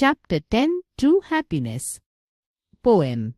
Chapter 10 True Happiness. Poem.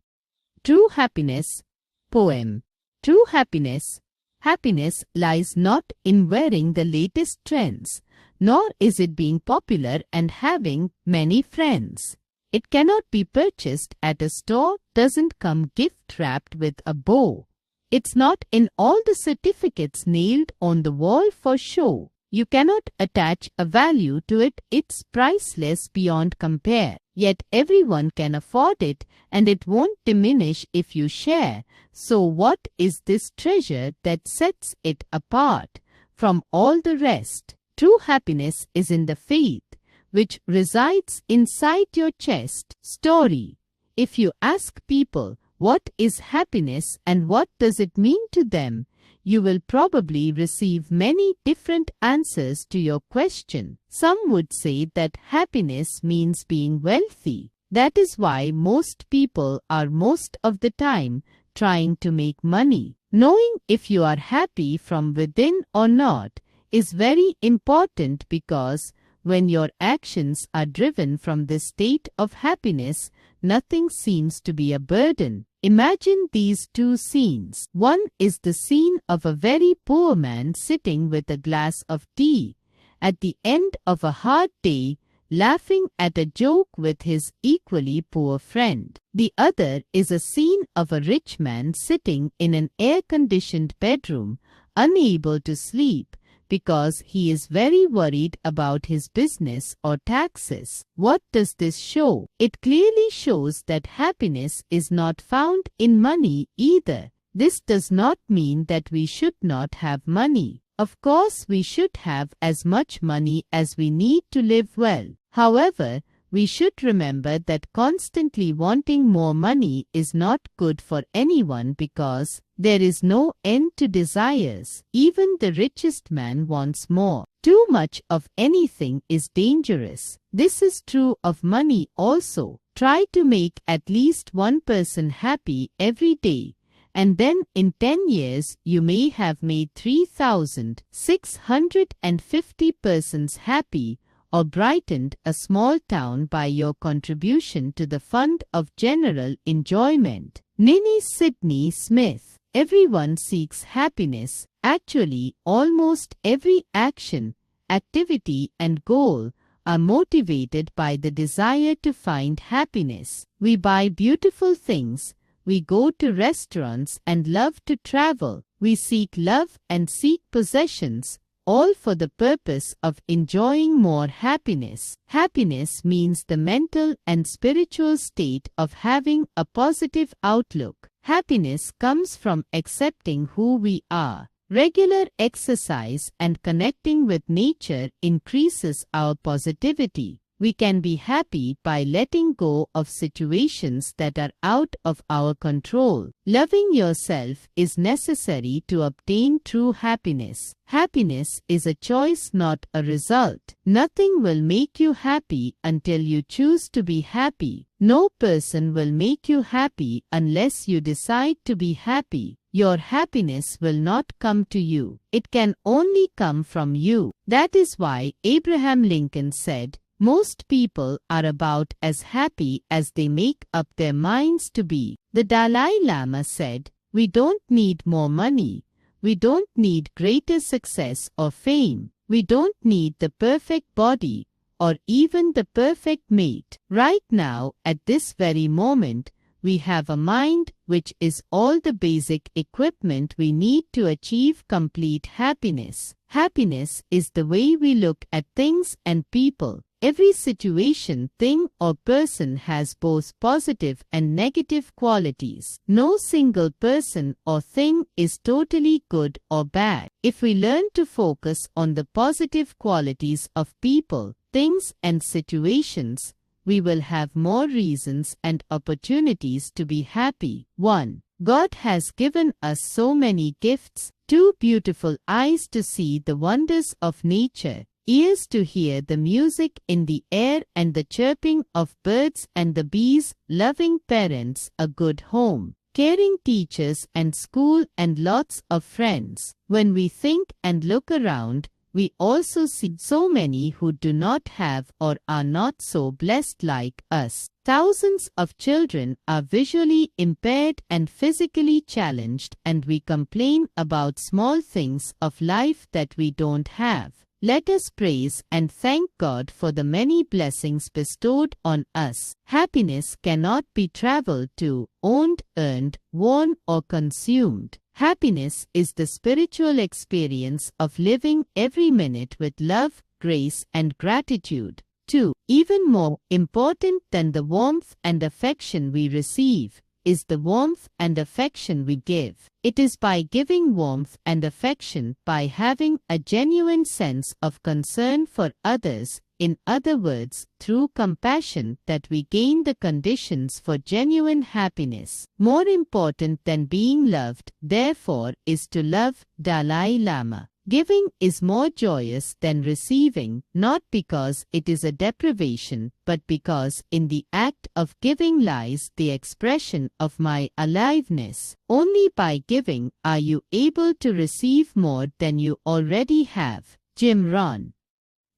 True happiness. Poem. True happiness. Happiness lies not in wearing the latest trends, nor is it being popular and having many friends. It cannot be purchased at a store, doesn't come gift wrapped with a bow. It's not in all the certificates nailed on the wall for show. You cannot attach a value to it, it's priceless beyond compare. Yet everyone can afford it, and it won't diminish if you share. So what is this treasure that sets it apart from all the rest? True happiness is in the faith which resides inside your chest. Story. If you ask people what is happiness and what does it mean to them, you will probably receive many different answers to your question. Some would say that happiness means being wealthy. That is why most people are most of the time trying to make money. Knowing if you are happy from within or not is very important, because when your actions are driven from this state of happiness, nothing seems to be a burden. Imagine these two scenes. One is the scene of a very poor man sitting with a glass of tea at the end of a hard day, laughing at a joke with his equally poor friend. The other is a scene of a rich man sitting in an air-conditioned bedroom, unable to sleep, because he is very worried about his business or taxes. What does this show? It clearly shows that happiness is not found in money either. This does not mean that we should not have money. Of course, we should have as much money as we need to live well. However, we should remember that constantly wanting more money is not good for anyone, because there is no end to desires. Even the richest man wants more. Too much of anything is dangerous. This is true of money also. Try to make at least one person happy every day, and then in 10 years you may have made 3,650 persons happy, or brightened a small town by your contribution to the fund of general enjoyment. Ninny Sydney Smith. Everyone seeks happiness. Actually, almost every action, activity and goal are motivated by the desire to find happiness. We buy beautiful things. We go to restaurants and love to travel. We seek love and seek possessions, all for the purpose of enjoying more happiness. Happiness means the mental and spiritual state of having a positive outlook. Happiness comes from accepting who we are. Regular exercise and connecting with nature increases our positivity. We can be happy by letting go of situations that are out of our control. Loving yourself is necessary to obtain true happiness. Happiness is a choice, not a result. Nothing will make you happy until you choose to be happy. No person will make you happy unless you decide to be happy. Your happiness will not come to you. It can only come from you. That is why Abraham Lincoln said, "Most people are about as happy as they make up their minds to be." The Dalai Lama said, "We don't need more money. We don't need greater success or fame. We don't need the perfect body or even the perfect mate. Right now, at this very moment, we have a mind which is all the basic equipment we need to achieve complete happiness." Happiness is the way we look at things and people. Every situation, thing or person has both positive and negative qualities. No single person or thing is totally good or bad. If we learn to focus on the positive qualities of people, things and situations, we will have more reasons and opportunities to be happy. 1. God has given us so many gifts: 2 beautiful eyes to see the wonders of nature, ears to hear the music in the air and the chirping of birds and the bees, loving parents, a good home, caring teachers and school, and lots of friends. When we think and look around, we also see so many who do not have or are not so blessed like us. Thousands of children are visually impaired and physically challenged, and we complain about small things of life that we don't have. Let us praise and thank God for the many blessings bestowed on us. Happiness cannot be traveled to, owned, earned, worn, or consumed. Happiness is the spiritual experience of living every minute with love, grace, and gratitude. 2. Even more important than the warmth and affection we receive is the warmth and affection we give. It is by giving warmth and affection, by having a genuine sense of concern for others, in other words, through compassion, that we gain the conditions for genuine happiness. More important than being loved, therefore, is to love. Dalai Lama. Giving is more joyous than receiving, not because it is a deprivation, but because in the act of giving lies the expression of my aliveness. Only by giving are you able to receive more than you already have. Jim Rohn.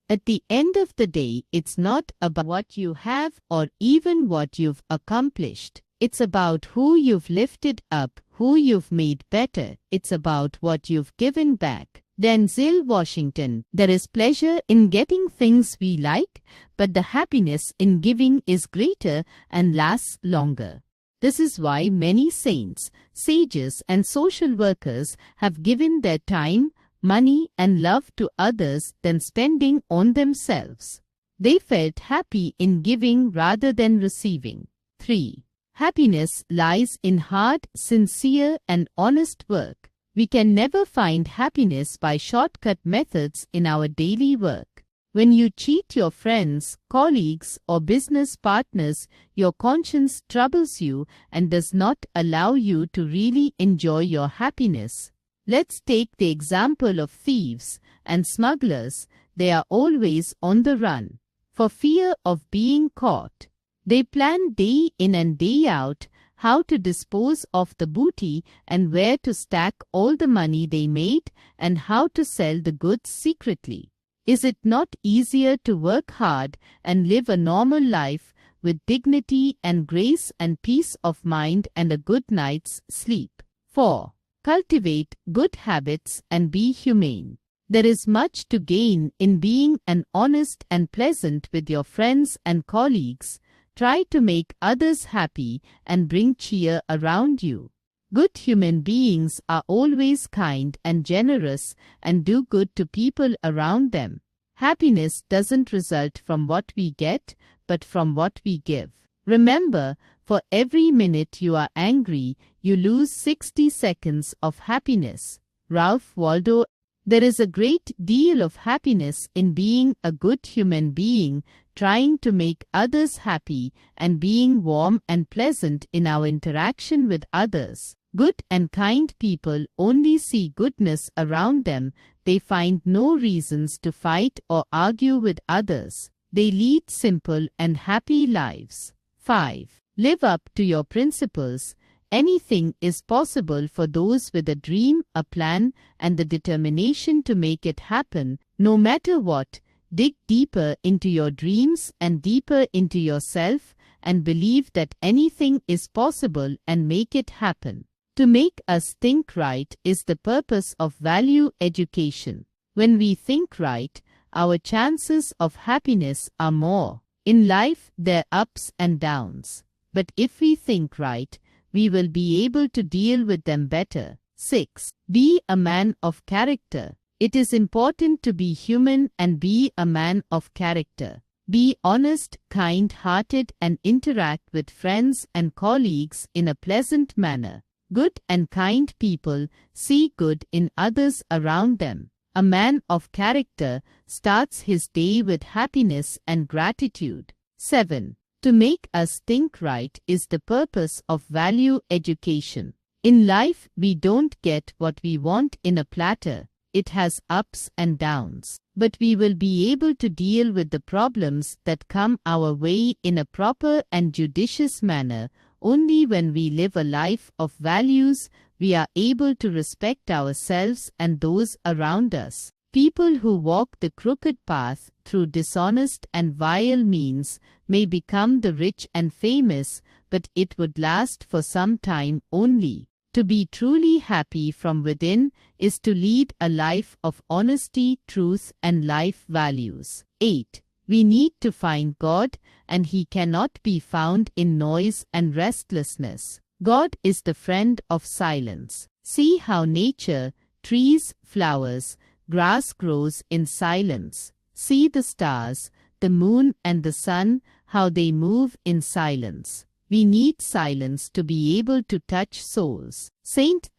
At the end of the day, it's not about what you have or even what you've accomplished. It's about who you've lifted up, who you've made better. It's about what you've given back. Denzel Washington. There is pleasure in getting things we like, but the happiness in giving is greater and lasts longer. This is why many saints, sages, and social workers have given their time, money, and love to others than spending on themselves. They felt happy in giving rather than receiving. 3. Happiness lies in hard, sincere, and honest work. We can never find happiness by shortcut methods in our daily work. When you cheat your friends, colleagues, or business partners, your conscience troubles you and does not allow you to really enjoy your happiness. Let's take the example of thieves and smugglers. They are always on the run, for fear of being caught. They plan day in and day out how to dispose of the booty and where to stack all the money they made and how to sell the goods secretly. Is it not easier to work hard and live a normal life with dignity and grace and peace of mind and a good night's sleep? 4. Cultivate good habits and be humane. There is much to gain in being honest and pleasant with your friends and colleagues. Try to make others happy and bring cheer around you. Good human beings are always kind and generous and do good to people around them. Happiness doesn't result from what we get, but from what we give. Remember, for every minute you are angry, you lose 60 seconds of happiness. Ralph Waldo. There is a great deal of happiness in being a good human being, trying to make others happy, and being warm and pleasant in our interaction with others. Good and kind people only see goodness around them. They find no reasons to fight or argue with others. They lead simple and happy lives. 5. Live up to your principles. Anything is possible for those with a dream, a plan, and the determination to make it happen, no matter what. Dig deeper into your dreams and deeper into yourself and believe that anything is possible and make it happen. To make us think right is the purpose of value education. When we think right, our chances of happiness are more. In life, there are ups and downs. But if we think right, we will be able to deal with them better. 6. Be a man of character. It is important to be human and be a man of character. Be honest, kind-hearted, and interact with friends and colleagues in a pleasant manner. Good and kind people see good in others around them. A man of character starts his day with happiness and gratitude. 7. To make us think right is the purpose of value education. In life, we don't get what we want in a platter. It has ups and downs. But we will be able to deal with the problems that come our way in a proper and judicious manner. Only when we live a life of values, we are able to respect ourselves and those around us. People who walk the crooked path through dishonest and vile means may become the rich and famous, but it would last for some time only. To be truly happy from within is to lead a life of honesty, truth, and life values. 8. We need to find God, and He cannot be found in noise and restlessness. God is the friend of silence. See how nature, trees, flowers, grass grows in silence. See the stars, the moon and the sun, how they move in silence. We need silence to be able to touch souls.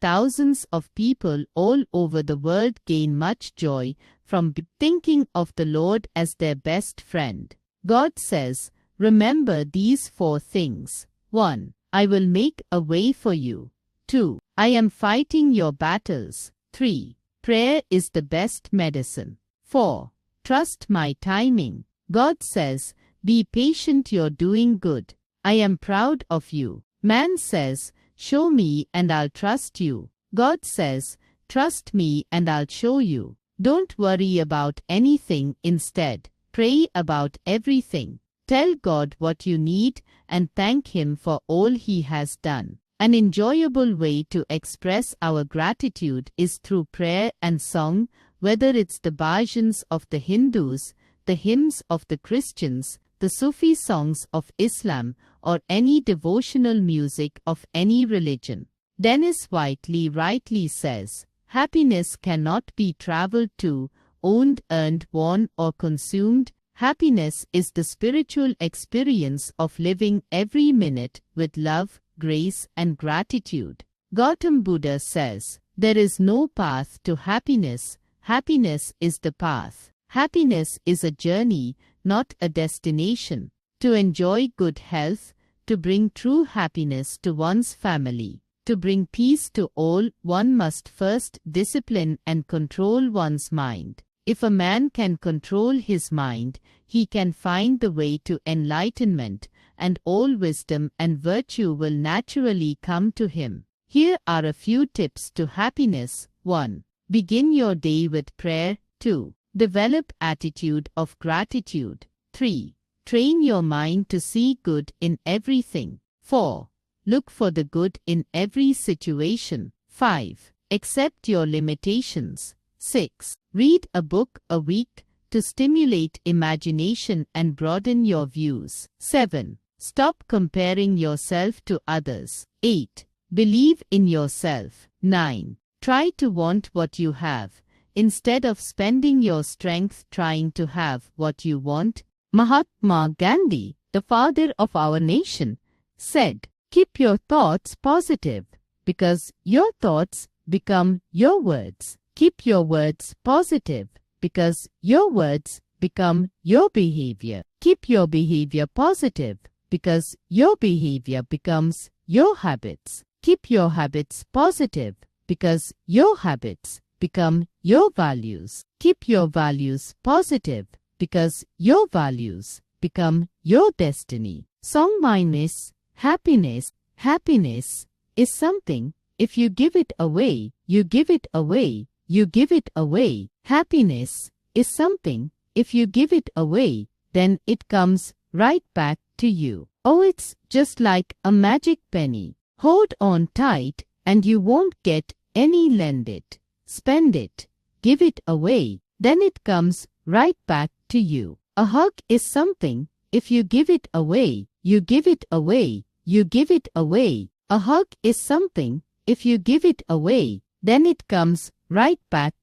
Thousands of people all over the world gain much joy from thinking of the Lord as their best friend. God says, remember these 4 things. 1. I will make a way for you. 2. I am fighting your battles. 3. Prayer is the best medicine. 4. Trust my timing. God says, be patient, you're doing good. I am proud of you. Man says, show me and I'll trust you. God says, trust me and I'll show you. Don't worry about anything, instead, pray about everything. Tell God what you need and thank Him for all He has done. An enjoyable way to express our gratitude is through prayer and song, whether it's the bhajans of the Hindus, the hymns of the Christians, the Sufi songs of Islam, or any devotional music of any religion. Dennis Whiteley rightly says, happiness cannot be traveled to, owned, earned, worn, or consumed. Happiness is the spiritual experience of living every minute with love, grace, and gratitude. Gautam Buddha says, there is no path to happiness, happiness is the path. Happiness is a journey, not a destination. To enjoy good health, to bring true happiness to one's family, to bring peace to all, one must first discipline and control one's mind. If a man can control his mind, he can find the way to enlightenment, and all wisdom and virtue will naturally come to him. Here are a few tips to happiness. 1. Begin your day with prayer. 2. Develop attitude of gratitude. 3. Train your mind to see good in everything. 4. Look for the good in every situation. 5. Accept your limitations. 6. Read a book a week to stimulate imagination and broaden your views. 7. Stop comparing yourself to others. 8. Believe in yourself. 9. Try to want what you have, instead of spending your strength trying to have what you want. Mahatma Gandhi, the father of our nation, said, keep your thoughts positive, because your thoughts become your words. Keep your words positive, because your words become your behavior. Keep your behavior positive, because your behavior becomes your habits. Keep your habits positive, because your habits become your values. Keep your values positive, because your values become your destiny. Song minus happiness. Happiness is something, if you give it away, you give it away, you give it away. Happiness is something, if you give it away, then it comes right back to you. Oh, it's just like a magic penny. Hold on tight and you won't get any. Lend it, spend it, give it away, then it comes right back to you. A hug is something, if you give it away, you give it away, you give it away. A hug is something, if you give it away, then it comes right back